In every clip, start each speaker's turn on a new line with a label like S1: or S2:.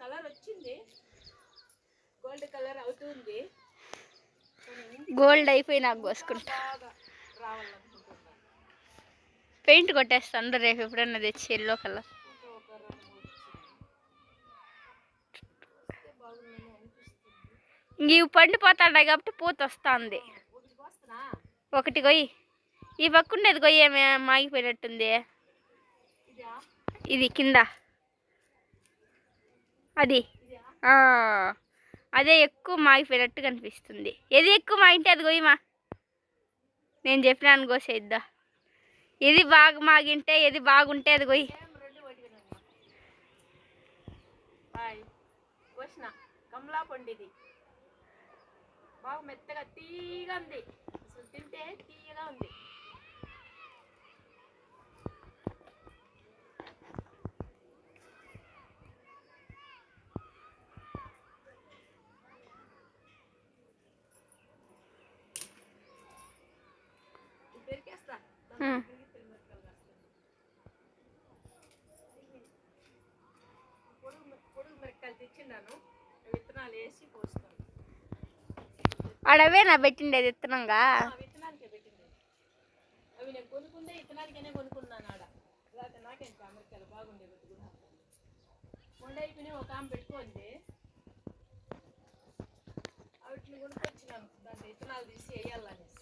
S1: Colour వచ్చింది, gold colour అవుతుంది.
S2: Gold అయిపోయి నాకు కోసుకుంటా. పెయింట్ కొట్టేస్తాను రేపు ఎప్పుడన్నా తెచ్చి ఎల్లో కలర్. ఇవి పండిపోతాయి కాబట్టి పూత వస్తుంది. ఒకటి కొయ్యి, ఈ పక్కుండేది కొయ్యి ఏమే మాగిపోయినట్టుంది. ఇది కింద అది అదే ఎక్కువ మాగిపోయినట్టు కనిపిస్తుంది. ఏది ఎక్కువ మాగింటే అది కొయ్యమా, నేను చెప్పినాను కోసేద్దా. ఏది బాగా మాగింటే ఏది బాగుంటే అది కొయ్యి.
S1: కమలా పండిది బాగా మెత్తగా తీయగా ఉంది, అసలు తింటే తీయగా ఉంది. పెరికేస్తా పొడుగు మిరకాయలు తెచ్చిండాను, విత్తనాలు వేసి పోస్తాను.
S2: అడవే నా పెట్టిండేది విత్తనంగా,
S1: విత్తనానికే పెట్టిండేది. అవి నేను కొనుక్కుందే విత్తనానికనే కొనుక్కున్నాను. ఆడ నాకేం మిరకాయలు బాగుండే పెట్టుకున్నా. కొండ అయిపోయినా ఒక ఆమె పెట్టుకోండి, వాటిని కొనుక్కొచ్చినాను. దాంట్లో విత్తనాలు తీసి వేయాలనేసి.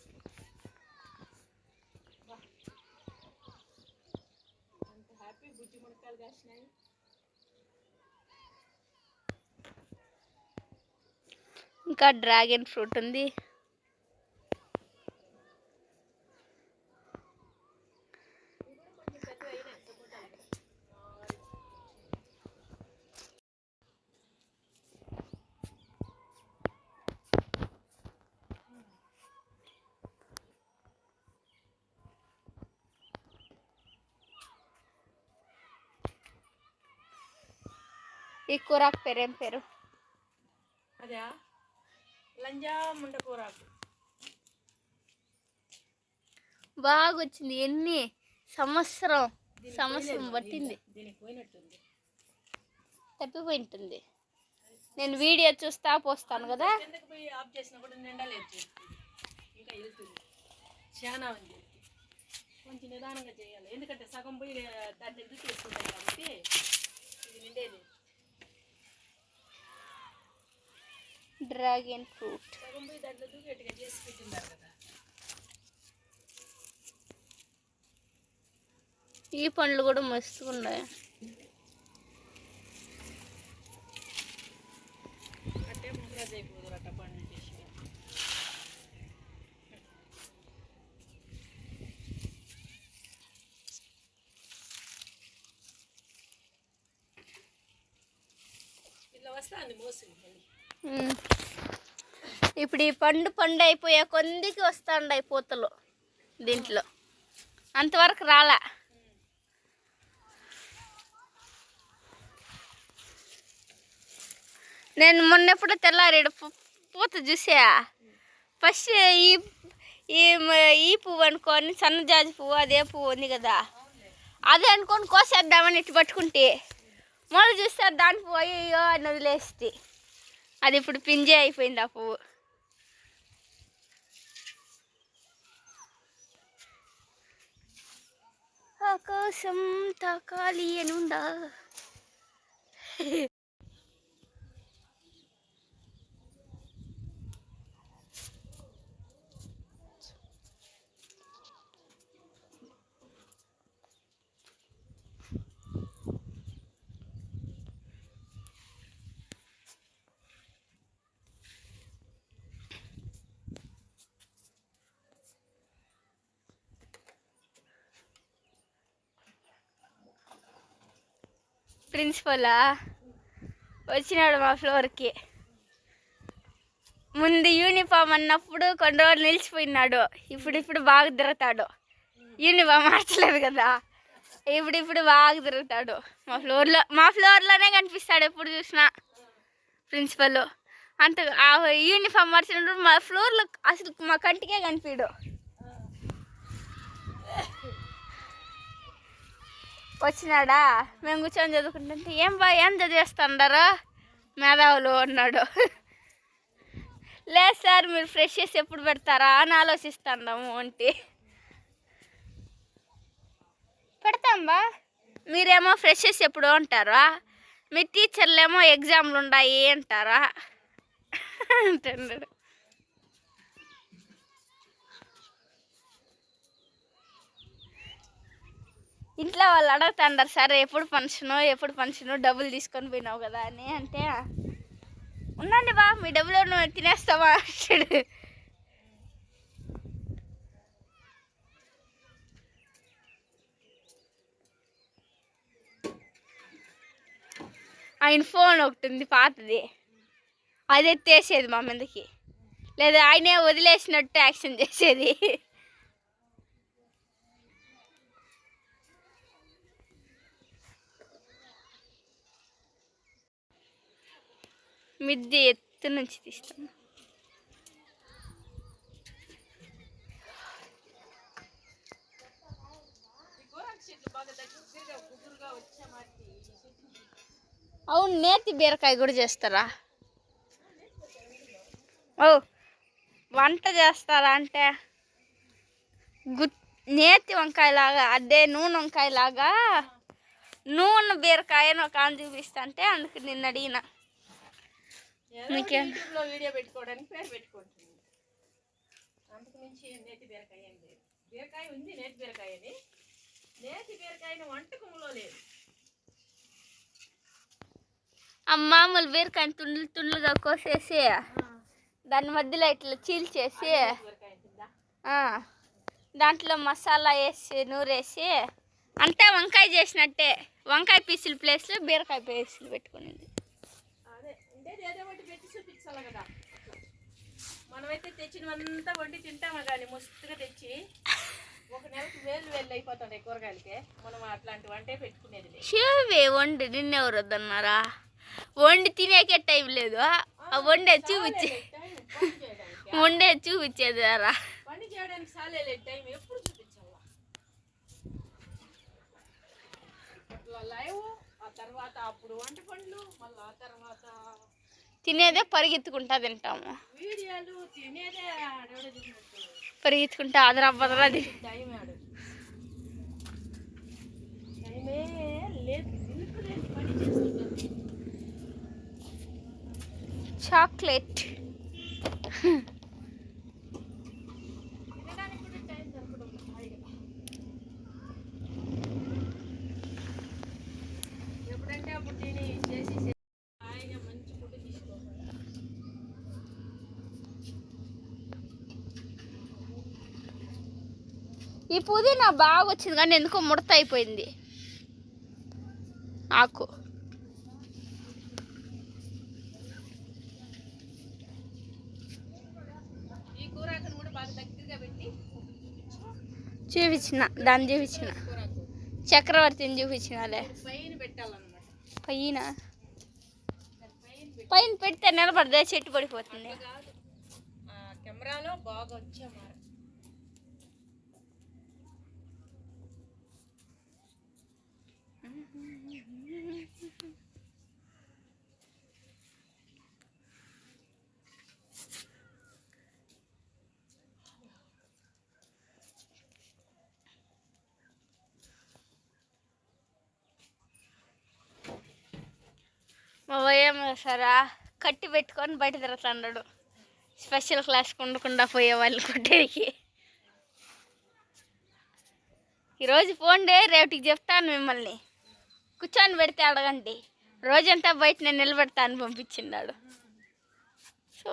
S1: అంత హ్యాపీ బుజ్జి మునక్కాయలు కాసినాయి.
S2: ఇంకా డ్రాగన్ ఫ్రూట్ ఉంది. ఈ కూరాకు పేరేం పేరు?
S1: అదే లంజా ముండ కూరాకు.
S2: బాగా వచ్చింది. ఎన్ని సంవత్సరం పట్టింది,
S1: దీనికి పోయినట్టుంది,
S2: తప్పిపోయింటుంది. నేను వీడియో చూస్తా పోస్తాను కదా.
S1: కిందకి పోయి ఆఫ్ చేసినా కూడా నిండలేదు, ఇంకా వెళ్తుంది. చాలా ఉంది, కొంచెం నిదానంగా చేయాలి. ఎందుకంటే సగం పోయి దాన్ని ఎదురు తీసుకుంటాయి కాబట్టి ఇది నిండేది.
S2: డ్రాగన్ ఫ్రూట్
S1: సగం పోయి దాంట్లో దూకేట్టుగా చేసి పెట్టిండారు కదా.
S2: ఈ పండ్లు కూడా మస్తుగా ఉన్నాయి.
S1: అంటే ముగ్గురాజు అయిపోదు అట్ట పండ్లు చేసి. ఇలా వస్తుంది మోసింది మళ్ళీ.
S2: ఇప్పుడు ఈ పండు అయిపోయే కొందికి వస్తాండాయి పూతలు. దీంట్లో అంతవరకు రాలా. నేను మొన్నెప్పుడు తెల్లారేడు పూత చూసా. ఫస్ట్ ఈ పువ్వు అనుకోని, సన్నజాజి పువ్వు అదే పువ్వు ఉంది కదా, అదే అనుకొని కోసేద్దామని ఇటు పట్టుకుంటే మళ్ళీ చూస్తే దాని పువ్వు అయ్యో అని వదిలేస్తే అది ఇప్పుడు పింజే అయిపోయింది ఆ పువ్వు. ఆకాశం తాకాలి అనుండా. ప్రిన్సిపలా వచ్చినాడు మా ఫ్లోర్కి. ముందు యూనిఫామ్ అన్నప్పుడు కొన్ని రోజులు నిలిచిపోయినాడు, ఇప్పుడు బాగా తిరుగుతాడు. యూనిఫామ్ మార్చలేదు కదా, ఇప్పుడు బాగా తిరుగుతాడు. మా ఫ్లోర్లోనే కనిపిస్తాడు ఎప్పుడు చూసినా ప్రిన్సిపల్. అంత యూనిఫామ్ మార్చినప్పుడు మా ఫ్లోర్లో అసలు మా కంటికే కనిపించడు. వచ్చినాడా, మేము కూర్చొని చదువుకుంటుంటే ఏం చదివేస్తాడారా మేధావులు అన్నాడు. లేదు సార్ మీరు ఫ్రెషర్స్ ఎప్పుడు పెడతారా అని ఆలోచిస్తున్నాము అంటే పెడతాంబా, మీరేమో ఫ్రెషర్స్ ఎప్పుడు అంటారా, మీ టీచర్లేమో ఎగ్జామ్లు ఉన్నాయి అంటారా అంటున్నాడు. ఇంట్లో వాళ్ళు అడుగుతాండారు సరే ఎప్పుడు ఫంక్షను డబ్బులు తీసుకొని పోయినావు కదా అని అంటే ఉండండి బా మీ డబ్బులు నువ్వు తినేస్తావా అంటాడు. ఆయన ఫోన్ ఒకటి ఉంది పాతది, అది ఎత్తేసేది మా మీదకి, లేదా ఆయనే వదిలేసినట్టు యాక్షన్ చేసేది. మిద్దె ఎత్తు నుంచి తీస్తాను. అవును, నేతి బీరకాయ కూడా చేస్తారా? ఓ వంట చేస్తారా అంటే నేతి వంకాయలాగా, అదే నూనె వంకాయలాగా నూనె బీరకాయని ఒక ఆమె చూపిస్తా అంటే అందుకు నిన్ను అడిగిన.
S1: యూట్యూబ్లో వీడియో పెట్టుకోవడానికి పేరు పెట్టుకుంటుంది, అంతకు మించి నేతి బీరకాయ ఏం లేదు. బీరకాయ ఉంది, నేతి బీరకాయ అని. నేతి బీరకాయని వంటకంలో లేదు.
S2: మామూలు బీరకాయని తుండ్లుగా కోసేసి దాని మధ్యలో ఇట్లా చీల్చేసి దాంట్లో మసాలా వేసి నూరేసి అంతా వంకాయ చేసినట్టే, వంకాయ పీసుల ప్లేస్లో బీరకాయ పీసులు పెట్టుకునేది.
S1: ఏదో ఒకటి పెట్టి చూపించాలి కదా. మనమైతే తెచ్చినవంతా వండి తింటామా కానీ ముస్తుగా తెచ్చి ఒక నెలకు వేలు అయిపోతుంటాయి కూరగాయలకే. మనం అట్లాంటి వంటే పెట్టుకునేది లేదు.
S2: షూవే వండి నిన్నెవరు వద్దన్నారా? వండి తినేకే టైం లేదు, వండే చూపించేదారా.
S1: వండి చేయడానికి సాలేదు టైం, ఎప్పుడు చూపించాలా అట్లా లైవ్. ఆ తర్వాత అప్పుడు వంట పనులు, మళ్ళీ ఆ తర్వాత
S2: తినేదే పరిగెత్తుకుంటా తింటాము.
S1: వీడియోలు తినేదే
S2: పరిగెత్తుకుంటా అదరా బదరా
S1: టైమే లేదు. పని చేస్తుంటారు.
S2: చాక్లెట్
S1: తినడానికి కూడా టైం దొరకడం ఎప్పుడంటే అప్పుడు తిని చేసి హాయిగా మంచి ఫుడ్ తీసుకోవాలి.
S2: ఈ పుదీనా బాగా వచ్చింది కానీ ఎందుకో ముడత అయిపోయింది ఆకు.
S1: ఈ కూరాకును కూడా బాగా దగ్గరగా పెట్టి
S2: చూపించిన, దాన్ని చూపించిన, చక్రవర్తిని చూపించినలే.
S1: పైన పెట్టాలన్నమాట.
S2: పైన పెడితే నిలబడదే, చెట్టు పడిపోతుంది.
S1: కెమెరాలో బాగా వచ్చామాట.
S2: మా భయం సరా కట్టి పెట్టుకొని బయట తిరుగుతున్నాడు, స్పెషల్ క్లాస్ ఉండకుండా పోయే వాళ్ళు కొట్టేకి. ఈరోజు పోండి, రేపటికి చెప్తాను మిమ్మల్ని. కూర్చొని పెడితే అడగండి, రోజంతా బయట నేను నిలబెడతాను పంపించిన్నాడు. సో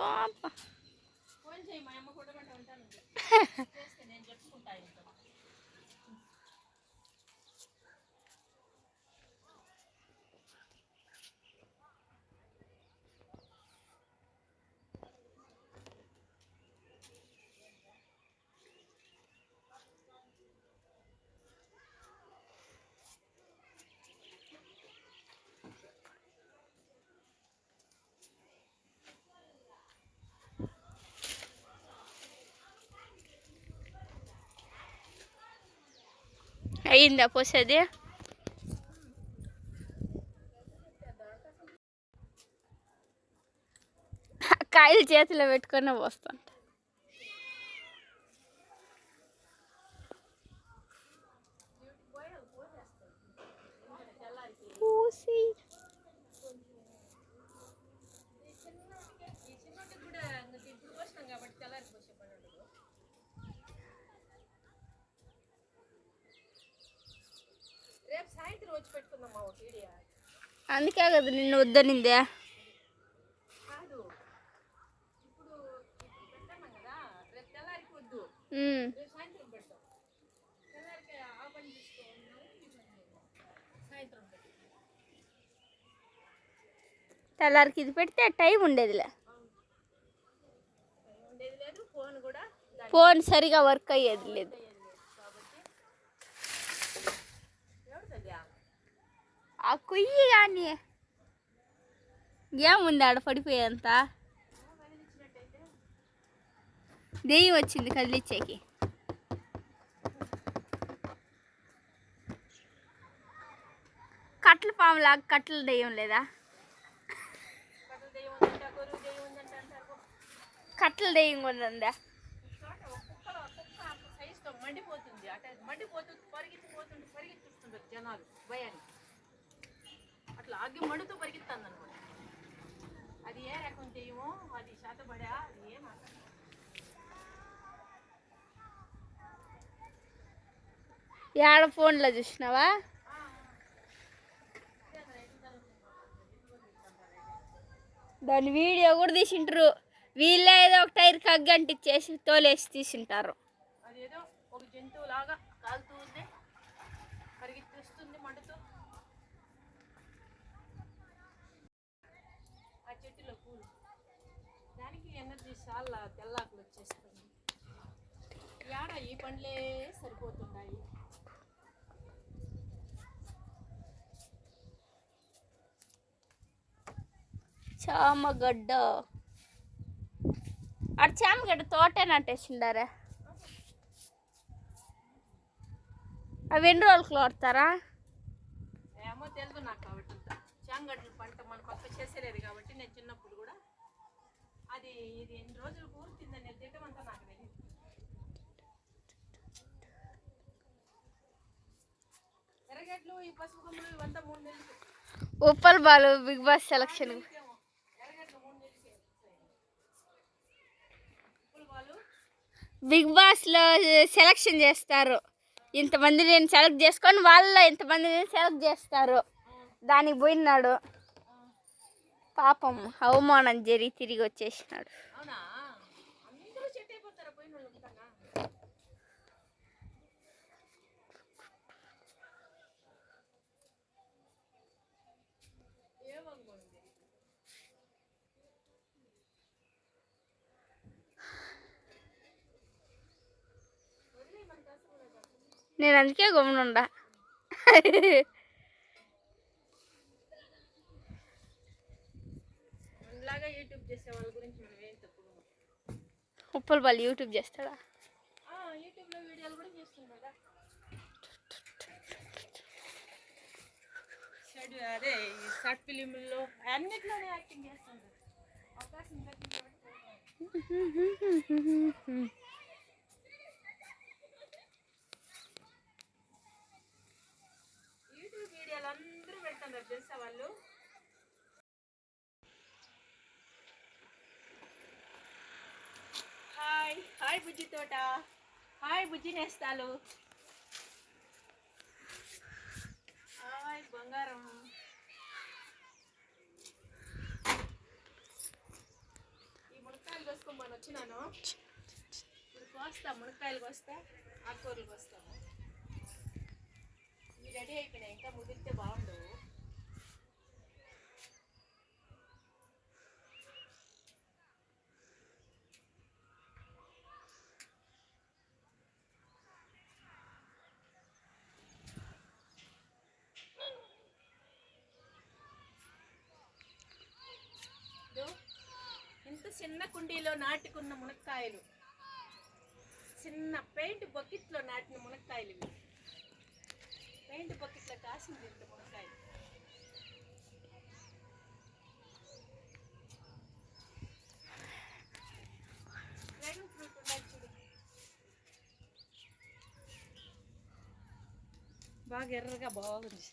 S2: అయిందా పోసేది? కాయలు చేతిలో పెట్టుకొని పోస్తుంట. పూసి
S1: రేపు సాయంత్రం వచ్చి పెట్టుకుందాం మా వీడియో.
S2: అందుకే కదా నిన్ను వద్దనిందే.
S1: కాదు ఇప్పుడు పెట్టాను కదా, రేపు తెల్లారికి వద్దు,
S2: ఉమ్.
S1: రేపు సాయంత్రం పెడతాం. తెల్లారికి ఆ పని తీసుకోవాలి, సాయంత్రం పెడతాం.
S2: తెల్లారికి ఇది పెడితే టైం ఉండేదిలే.
S1: ఉండేది లేదు, ఫోన్ కూడా
S2: ఫోన్ సరిగా వర్క్ అయ్యేది లేదు. ఆ కుయ్యి కానీ ఏముంది ఆడ పడిపోయేంత. దెయ్యం వచ్చింది కదిలిచ్చేకి. కట్ల పాములాగా కట్టల దెయ్యం లేదా? కట్టల దెయ్యం ఉందా?
S1: మండిపోతుంది అట, మండిపోతుంది, పరిగెత్తిస్తుంటారు జనాలు భయాన్ని. అట్లా ఆగి మండుతూ పరిగెత్తాను అనమాట. అది ఏ రకం చేయమో, అది శాతపడా, అది ఏం
S2: ఏడ ఫోన్లో చూసినావా? దాని వీడియో కూడా తీసింటారు. వీళ్ళే ఏదో ఒక టైర్ కగ్గంటిచ్చేసి తోలేసి తీసింటారు.
S1: అదేదో ఒక జంతువులాగా కాలుతూ ఉంది, పరిగెత్తిస్తుంది మండుతూ. ఆ చెట్టులో పూలు, దానికి ఎనర్జీ చాలా తెల్లాకులు వచ్చేస్తుంది. యాడ ఈ పండ్లే సరిపోతున్నాయి.
S2: చామగడ్డ అటు చామగడ్డ తోటే నాటేసిండారా? అవి ఎన్ని రోజులకు వాడతారా?
S1: ఏమో తెలుసు నాకు. కాబట్టి చామగడ్డల పంట మన పక్క చేసేలేదు కాబట్టి నేను చిన్నప్పుడు కూడా అది ఇది ఎన్ని రోజులు కూర్చుందని తిట్టమంతా నాకు తెలియదు. ఎర్రగడ్డలు, ఈ పసుపు కొమ్మలు ఇవంతా 3 నెలలు.
S2: Uppal Balu Bigg Boss selection. Bigg బాస్లో సెలక్షన్ చేస్తారు. ఇంతమంది నేను సెలెక్ట్ చేసుకొని వాళ్ళలో ఇంతమందిని సెలెక్ట్ చేస్తారు. దానికి పోయినాడు, పాపం అవమానం జరిగి తిరిగి వచ్చేసినాడు. నేను అందుకే గమ్మునుండా.
S1: యూట్యూబ్ చేసే వాళ్ళ గురించి మనం ఏం తప్పుగా.
S2: ఉప్పల్ బాలు యూట్యూబ్ చేస్తాడా?
S1: యూట్యూబ్లో వీడియోలు కూడా చేస్తున్నాడా? అదే షార్ట్ ఫిలింలో అన్నిట్లోనే యాక్టింగ్ చేస్తున్నాడు. అవకాశం యూట్యూబ్ వీడియోలు అందరూ పెడుతున్నారు తెలుసా వాళ్ళు. హాయ్ హాయ్ బుజ్జి తోట, హాయ్ బుజ్జి నేస్తాలు, హాయ్ బంగారం. ఈ మునక్కాయలు కోసుకోమని వచ్చినాను. ఇప్పుడు కోస్తా, మునక్కాయలు కోస్తా, ఆకుకూరలు కోస్తాము. ఇవి రెడీ అయిపోయినాయి, ఇంకా ముదిరితే బాగుండు. ఇంత చిన్న కుండీలో నాటుకున్న మునక్కాయలు, చిన్న పెయింట్ బకెట్లో నాటిన మునక్కాయలు. ఇవి పెయింట్ బకెట్లో కాసింది ఇంత మునక్కాయలు. బాగా ఎర్రగా బాగుంది.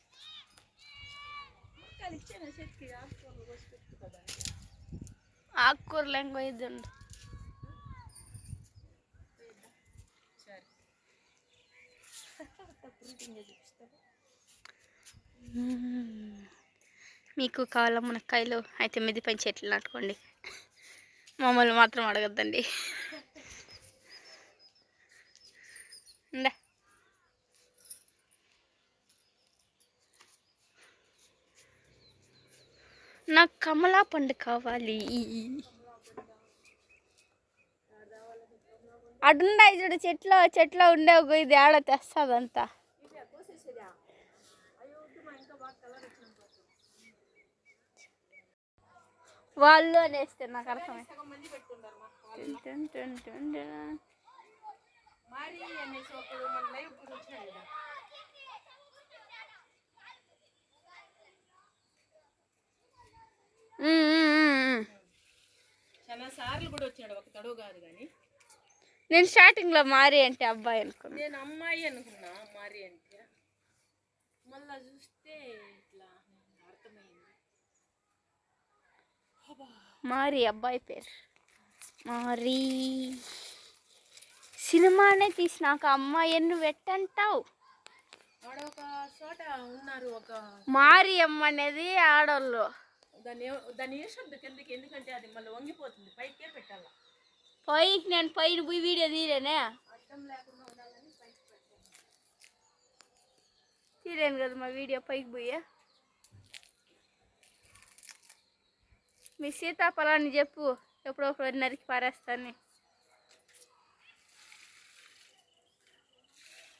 S1: మొక్కలు ఇచ్చాను చెట్టుకి, ఆకుకూరలు కోసి పెట్టుకుంటా దానికి.
S2: ఆకుకూరలు ఏం కొయ్యద్దండి.
S1: సరే
S2: మీకు కావాలా మునక్కాయలు అయితే మిద్ది పైన చెట్లు నాటుకోండి, మమ్మల్ని మాత్రం అడగద్దండి. ఇందా నాకు కమలా పండు కావాలి. అడుండాయి చూడు చెట్లో ఉండేవి, ఇది ఆడ తెస్తుందంతా. వాళ్ళు అనేస్తే నాకు అర్థమై
S1: చాలా సార్లు కూడా వచ్చాడు, ఒక తడువు కాదు కానీ.
S2: నేను స్టార్టింగ్లో మారి అంటే అబ్బాయి అనుకున్నా.
S1: నేను అమ్మాయి అనుకున్నా మారి అంటే, మళ్ళా చూస్తే ఇట్లా అర్థమైంది.
S2: మారి అబ్బాయి పేరు మారి. సినిమానే తీసినాక అమ్మాయి నువ్వు ఎట్టంటావు?
S1: ఆడ ఒక చోట ఉన్నారు, ఒక
S2: మారి అమ్మ అనేది ఆడోళ్ళు.
S1: దాన్ని వేసొద్దు కిందకి, ఎందుకంటే అది మళ్ళీ వంగిపోతుంది, పైకే పెట్టాలా.
S2: పైకి నేను పైన పోయి వీడియో తీరేనే,
S1: అడ్డం లేకుండా ఉండాలని పైకి పెట్టాను.
S2: తీరేను కదా మా వీడియో పైకి పోయా. మీ సీతాఫలాన్ని చెప్పు, ఎప్పుడో ఒకరు నరికి పారేస్తాను.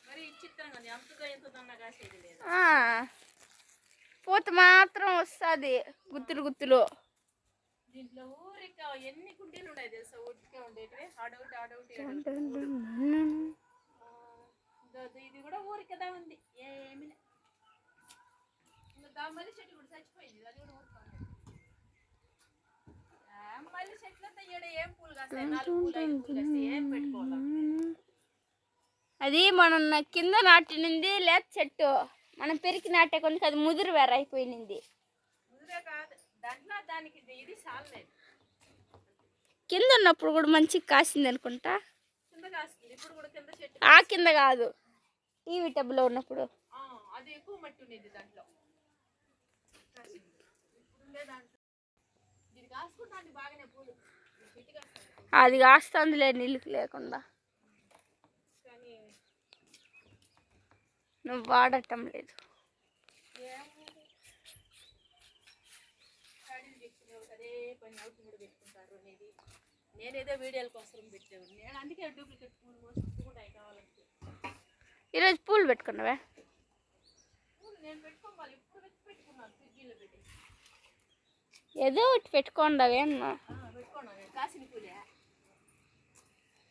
S1: మరి చిత్రంగా అంతగా ఎంత దన్నా కాసేది లేదు.
S2: పూత మాత్రం వస్తుంది గుత్తులు.
S1: దీంట్లో ఊరిక ఎన్ని కుండీలు ఉన్నాయి తెలుసా, ఒట్టిగా ఉండేటివి, ఆడౌట్. ఇది కూడా ఊరికదా ఉంది, ఏమి మల్లి చెట్టు కూడా చచ్చిపోయింది, అది కూడా ఊరుకోండి. మల్లి చెట్లంతా ఈడ ఏం పూలు కాస్తాయి, 4 పూలు 5 పూలు కాస్తాయి, ఏం పెట్టుకోవాలి.
S2: అది మనం కింద నాటినింది లేత చెట్టు, మనం పెరికి నాటే కొన్ని అది ముదురు వేర అయిపోయింది.
S1: ముదురే కాదు, దాంట్లో దానికి ఇది సాలలేదు.
S2: కింద ఉన్నప్పుడు కూడా మంచిగా కాసింది అనుకుంటా.
S1: కింద కాస్తుంది ఇప్పుడు కూడా, కింద చెట్టు
S2: ఆ కింద కాదు, టీవీ టబ్లో ఉన్నప్పుడు
S1: అది ఎక్కువ మట్టి ఉండేది దాంట్లో. దీన్ని కాసుకుంటాను బాగానే పూలు,
S2: అది కాస్తుందిలే నీళ్ళు లేకుండా.
S1: కానీ
S2: నువ్వు వాడటం లేదు.
S1: అదే పని అవుట్ కూడా పెట్టుకుంటారు అనేది, నేనేదో వీడియోల కోసం పెట్టాను. నేను అందుకే డూప్లికేట్ పూలు కూడా కావాలంటే.
S2: ఈరోజు పూలు పెట్టుకున్నావా?
S1: పూలు నేను పెట్టుకోవాలి, ఇప్పుడు పెట్టుకున్నాను ఫ్రిడ్జ్లో పెట్టి.
S2: ఏదో ఒకటి పెట్టుకోండవే అన్నా.
S1: పెట్టుకున్నాను, కాసిన పూలే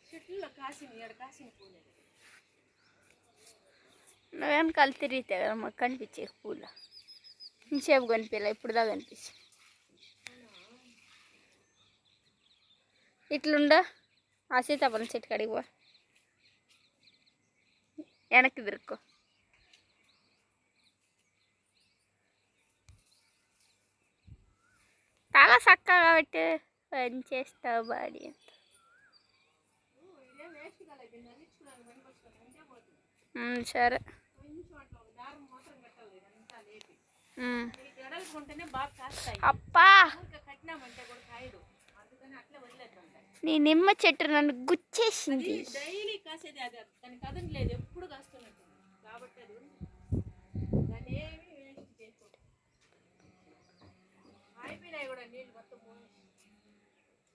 S1: చెట్లలో కాసిన, ఏడ కాసిన పూలే.
S2: నువ్వేం కళ్ళు తిరిగితే కదా మాకు కనిపించే పూలు, ఇంచేపు కనిపించలే, ఇప్పుడుదా కనిపించి. ఇట్లుండా ఆ సీతాఫలం చెట్టు కాడికి పో, వెనక్కి తిరుక్కో. చాలా చక్కగా పెట్టి పని చేస్తావు బాడీ అంత. సరే అప్పా, నీ నిమ్మ చెట్టు నన్ను గుచ్చేసింది.
S1: డైలీ కాసేది అది, దానికి కదం లేదు, ఎప్పుడు కాస్తున్నట్టు కాబట్టి అది దాన్ని ఏమి వేస్ట్ చేసుకోవచ్చు. అయిపోయినాయి కూడా నీళ్ళు మొత్తం.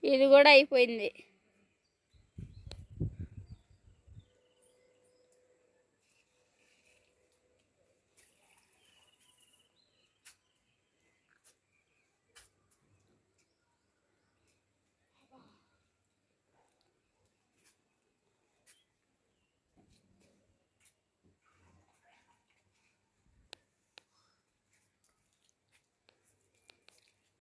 S2: ఇది కూడా అయిపోయింది.